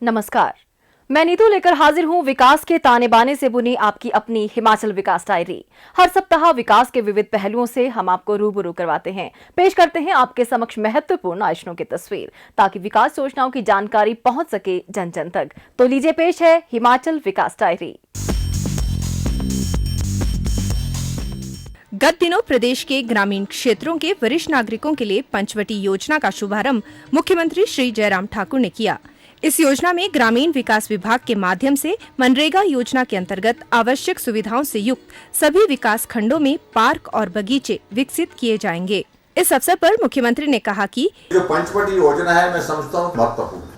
नमस्कार, मैं नीतू लेकर हाजिर हूं विकास के ताने बाने से बुनी आपकी अपनी हिमाचल विकास डायरी। हर सप्ताह विकास के विविध पहलुओं से हम आपको रूबरू करवाते हैं, पेश करते हैं आपके समक्ष महत्वपूर्ण आयोजनों की तस्वीर, ताकि विकास योजनाओं की जानकारी पहुंच सके जन जन तक। तो लीजिए पेश है हिमाचल विकास डायरी। गत दिनों प्रदेश के ग्रामीण क्षेत्रों के वरिष्ठ नागरिकों के लिए पंचवटी योजना का शुभारंभ मुख्यमंत्री श्री जयराम ठाकुर ने किया। इस योजना में ग्रामीण विकास विभाग के माध्यम से मनरेगा योजना के अंतर्गत आवश्यक सुविधाओं से युक्त सभी विकास खंडों में पार्क और बगीचे विकसित किए जाएंगे। इस अवसर पर मुख्यमंत्री ने कहा कि जो पंचवटी योजना है, मैं समझता हूँ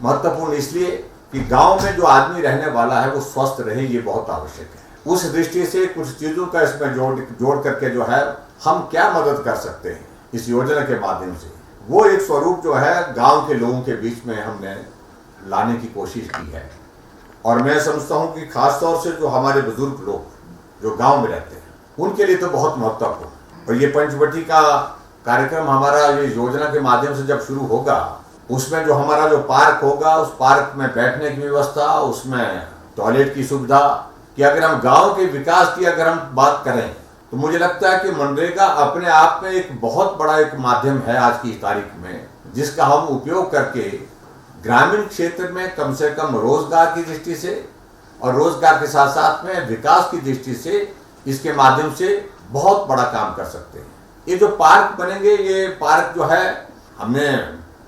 महत्वपूर्ण इसलिए कि गांव में जो आदमी रहने वाला है वो स्वस्थ रहे, ये बहुत आवश्यक है। उस दृष्टि से कुछ चीजों का इसमें जोड़ करके जो है हम क्या मदद कर सकते हैं इस योजना के माध्यम से, वो एक स्वरूप जो है गांव के लोगों के बीच में हमने लाने की कोशिश की है। और मैं समझता हूं कि खास तौर से जो हमारे बुजुर्ग लोग जो गांव में रहते हैं उनके लिए तो बहुत महत्वपूर्ण। और ये पंचवटी का कार्यक्रम हमारा ये योजना के माध्यम से जब शुरू होगा, उसमें जो हमारा जो पार्क होगा, उस पार्क में बैठने की व्यवस्था, उसमें टॉयलेट की सुविधा, कि अगर हम गांव के विकास की अगर हम बात करें तो मुझे लगता है कि मनरेगा अपने आप में एक बहुत बड़ा एक माध्यम है आज की तारीख में, जिसका हम उपयोग करके ग्रामीण क्षेत्र में कम से कम रोजगार की दृष्टि से और रोजगार के साथ साथ में विकास की दृष्टि से इसके माध्यम से बहुत बड़ा काम कर सकते हैं। ये जो पार्क बनेंगे, ये पार्क जो है हमने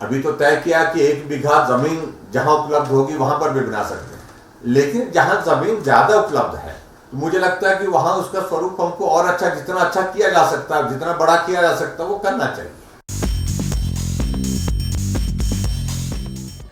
अभी तो तय किया कि 1 बीघा जमीन जहां उपलब्ध होगी वहां पर भी बना सकते हैं, लेकिन जहां जमीन ज्यादा उपलब्ध है तो मुझे लगता है कि वहां उसका स्वरूप हमको और अच्छा, जितना अच्छा किया जा सकता है, जितना बड़ा किया जा सकता है, वो करना चाहिए।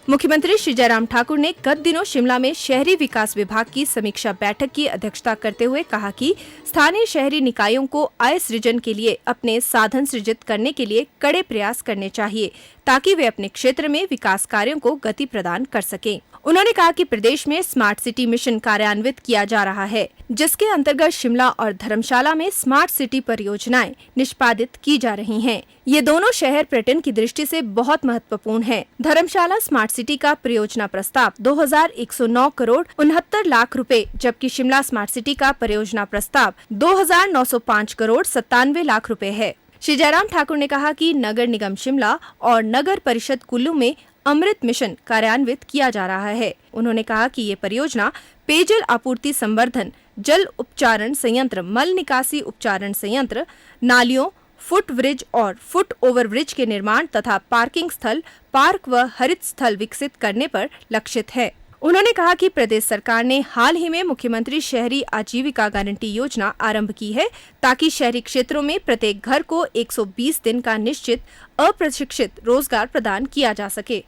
मुख्यमंत्री श्री जयराम ठाकुर ने गत दिनों शिमला में शहरी विकास विभाग की समीक्षा बैठक की अध्यक्षता करते हुए कहा कि स्थानीय शहरी निकायों को आय सृजन के लिए अपने साधन सृजित करने के लिए कड़े प्रयास करने चाहिए, ताकि वे अपने क्षेत्र में विकास कार्यों को गति प्रदान कर सकें। उन्होंने कहा कि प्रदेश में स्मार्ट सिटी मिशन कार्यान्वित किया जा रहा है, जिसके अंतर्गत शिमला और धर्मशाला में स्मार्ट सिटी परियोजनाएं निष्पादित की जा रही हैं। ये दोनों शहर पर्यटन की दृष्टि से बहुत महत्वपूर्ण है। धर्मशाला स्मार्ट सिटी का परियोजना प्रस्ताव 2109 करोड़ 69 लाख रुपए, जबकि शिमला स्मार्ट सिटी का परियोजना प्रस्ताव 2905 करोड़ 97 लाख रुपए है। श्री जयराम ठाकुर ने कहा कि नगर निगम शिमला और नगर परिषद कुल्लू में अमृत मिशन कार्यान्वित किया जा रहा है। उन्होंने कहा कि ये परियोजना पेयजल आपूर्ति संवर्धन, जल उपचारण संयंत्र, मल निकासी उपचारण संयंत्र, नालियों, फुट ब्रिज और फुट ओवर ब्रिज के निर्माण तथा पार्किंग स्थल, पार्क व हरित स्थल विकसित करने पर लक्षित है। उन्होंने कहा कि प्रदेश सरकार ने हाल ही में मुख्यमंत्री शहरी आजीविका गारंटी योजना आरंभ की है, ताकि शहरी क्षेत्रों में प्रत्येक घर को 120 दिन का निश्चित अप्रशिक्षित रोजगार प्रदान किया जा सके।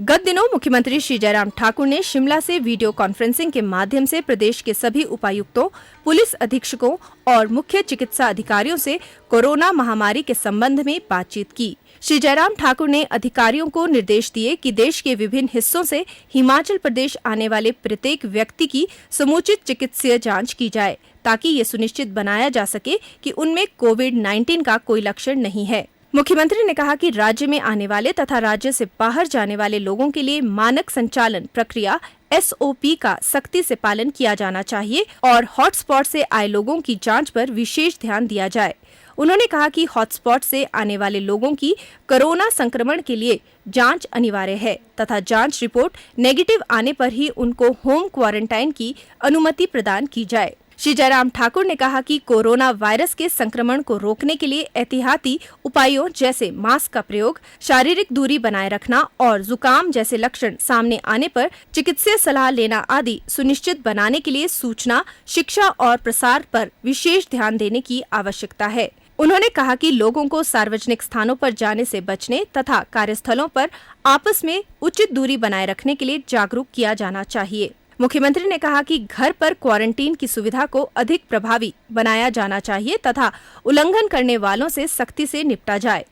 गत दिनों मुख्यमंत्री श्री जयराम ठाकुर ने शिमला से वीडियो कॉन्फ्रेंसिंग के माध्यम से प्रदेश के सभी उपायुक्तों, पुलिस अधीक्षकों और मुख्य चिकित्सा अधिकारियों से कोरोना महामारी के संबंध में बातचीत की। श्री जयराम ठाकुर ने अधिकारियों को निर्देश दिए कि देश के विभिन्न हिस्सों से हिमाचल प्रदेश आने वाले प्रत्येक व्यक्ति की समुचित चिकित्सीय जांच की जाए, ताकि ये सुनिश्चित बनाया जा सके कि उनमें कोविड-19 का कोई लक्षण नहीं है। मुख्यमंत्री ने कहा कि राज्य में आने वाले तथा राज्य से बाहर जाने वाले लोगों के लिए मानक संचालन प्रक्रिया SOP का सख्ती से पालन किया जाना चाहिए और हॉटस्पॉट से आए लोगों की जांच पर विशेष ध्यान दिया जाए। उन्होंने कहा कि हॉटस्पॉट से आने वाले लोगों की कोरोना संक्रमण के लिए जांच अनिवार्य है तथा जांच रिपोर्ट नेगेटिव आने पर ही उनको होम क्वारंटाइन की अनुमति प्रदान की जाए। श्री जयराम ठाकुर ने कहा कि कोरोना वायरस के संक्रमण को रोकने के लिए एहतियाती उपायों जैसे मास्क का प्रयोग, शारीरिक दूरी बनाए रखना और जुकाम जैसे लक्षण सामने आने पर चिकित्सीय सलाह लेना आदि सुनिश्चित बनाने के लिए सूचना, शिक्षा और प्रसार पर विशेष ध्यान देने की आवश्यकता है। उन्होंने कहा कि लोगों को सार्वजनिक स्थानों पर जाने से बचने तथा कार्यस्थलों पर आपस में उचित दूरी बनाए रखने के लिए जागरूक किया जाना चाहिए। मुख्यमंत्री ने कहा कि घर पर क्वारंटीन की सुविधा को अधिक प्रभावी बनाया जाना चाहिए तथा उल्लंघन करने वालों से सख्ती से निपटा जाए।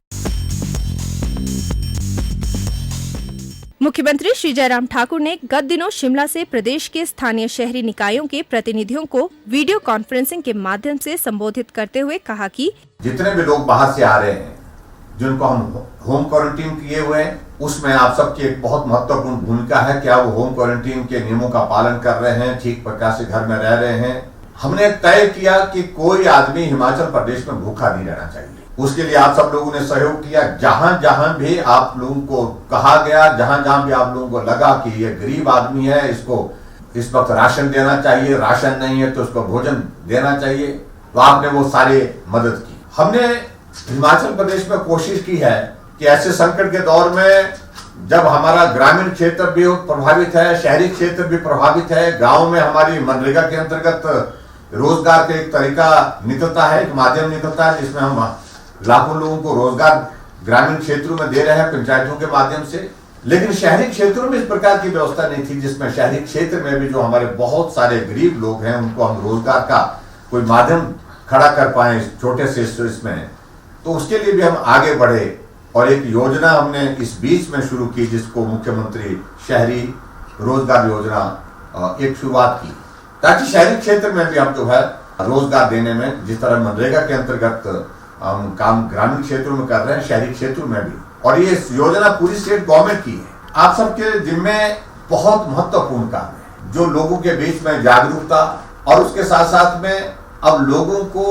मुख्यमंत्री श्री जयराम ठाकुर ने गत दिनों शिमला से प्रदेश के स्थानीय शहरी निकायों के प्रतिनिधियों को वीडियो कॉन्फ्रेंसिंग के माध्यम से संबोधित करते हुए कहा कि जितने भी लोग बाहर से आ रहे हैं, जिनको हम होम क्वारंटीन किए हुए हैं, उसमें आप सबकी एक बहुत महत्वपूर्ण भूमिका है। क्या वो होम क्वारंटीन के नियमों का पालन कर रहे हैं, ठीक प्रकार से घर में रह रहे हैं। हमने तय किया कि कोई आदमी हिमाचल प्रदेश में भूखा नहीं रहना चाहिए। उसके लिए आप सब लोगों ने सहयोग किया। जहां जहां भी आप लोगों को कहा गया, जहां जहां भी आप लोगों को लगा कि ये गरीब आदमी है, इसको इस वक्त राशन देना चाहिए, राशन नहीं है तो उसको भोजन देना चाहिए, तो आपने वो सारे मदद की। हमने हिमाचल प्रदेश में कोशिश की है कि ऐसे संकट के दौर में जब हमारा ग्रामीण क्षेत्र भी प्रभावित है, शहरी क्षेत्र भी प्रभावित है, गांव में हमारी मनरेगा के अंतर्गत रोजगार का एक तरीका निकलता है, एक माध्यम निकलता है, जिसमें हम लाखों लोगों को रोजगार ग्रामीण क्षेत्रों में दे रहे हैं पंचायतों के माध्यम से। लेकिन शहरी क्षेत्रों में इस प्रकार की व्यवस्था नहीं थी, जिसमें शहरी क्षेत्र में भी जो हमारे बहुत सारे गरीब लोग हैं उनको हम रोजगार का कोई माध्यम खड़ा कर पाए छोटे से इसमें। तो उसके लिए भी हम आगे बढ़े और एक योजना हमने इस बीच में शुरू की, जिसको मुख्यमंत्री शहरी रोजगार योजना एक शुरुआत की, ताकि शहरी क्षेत्र में भी हम जो है रोजगार देने में, जिस तरह मनरेगा के अंतर्गत हम काम ग्रामीण क्षेत्रों में कर रहे हैं, शहरी क्षेत्रों में भी। और ये योजना पूरी स्टेट गवर्नमेंट की है। आप सबके जिम्मे बहुत महत्वपूर्ण काम है, जो लोगों के बीच में जागरूकता और उसके साथ साथ में अब लोगों को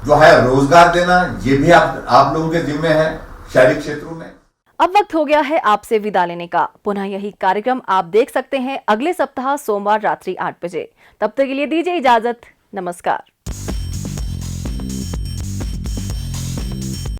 जो है रोजगार देना, ये भी आप लोगों के जिम्मे है शहरी क्षेत्रों में। अब वक्त हो गया है आपसे विदा लेने का। पुनः यही कार्यक्रम आप देख सकते हैं अगले सप्ताह सोमवार रात्रि 8 बजे। तब तक के लिए दीजिए इजाजत। नमस्कार।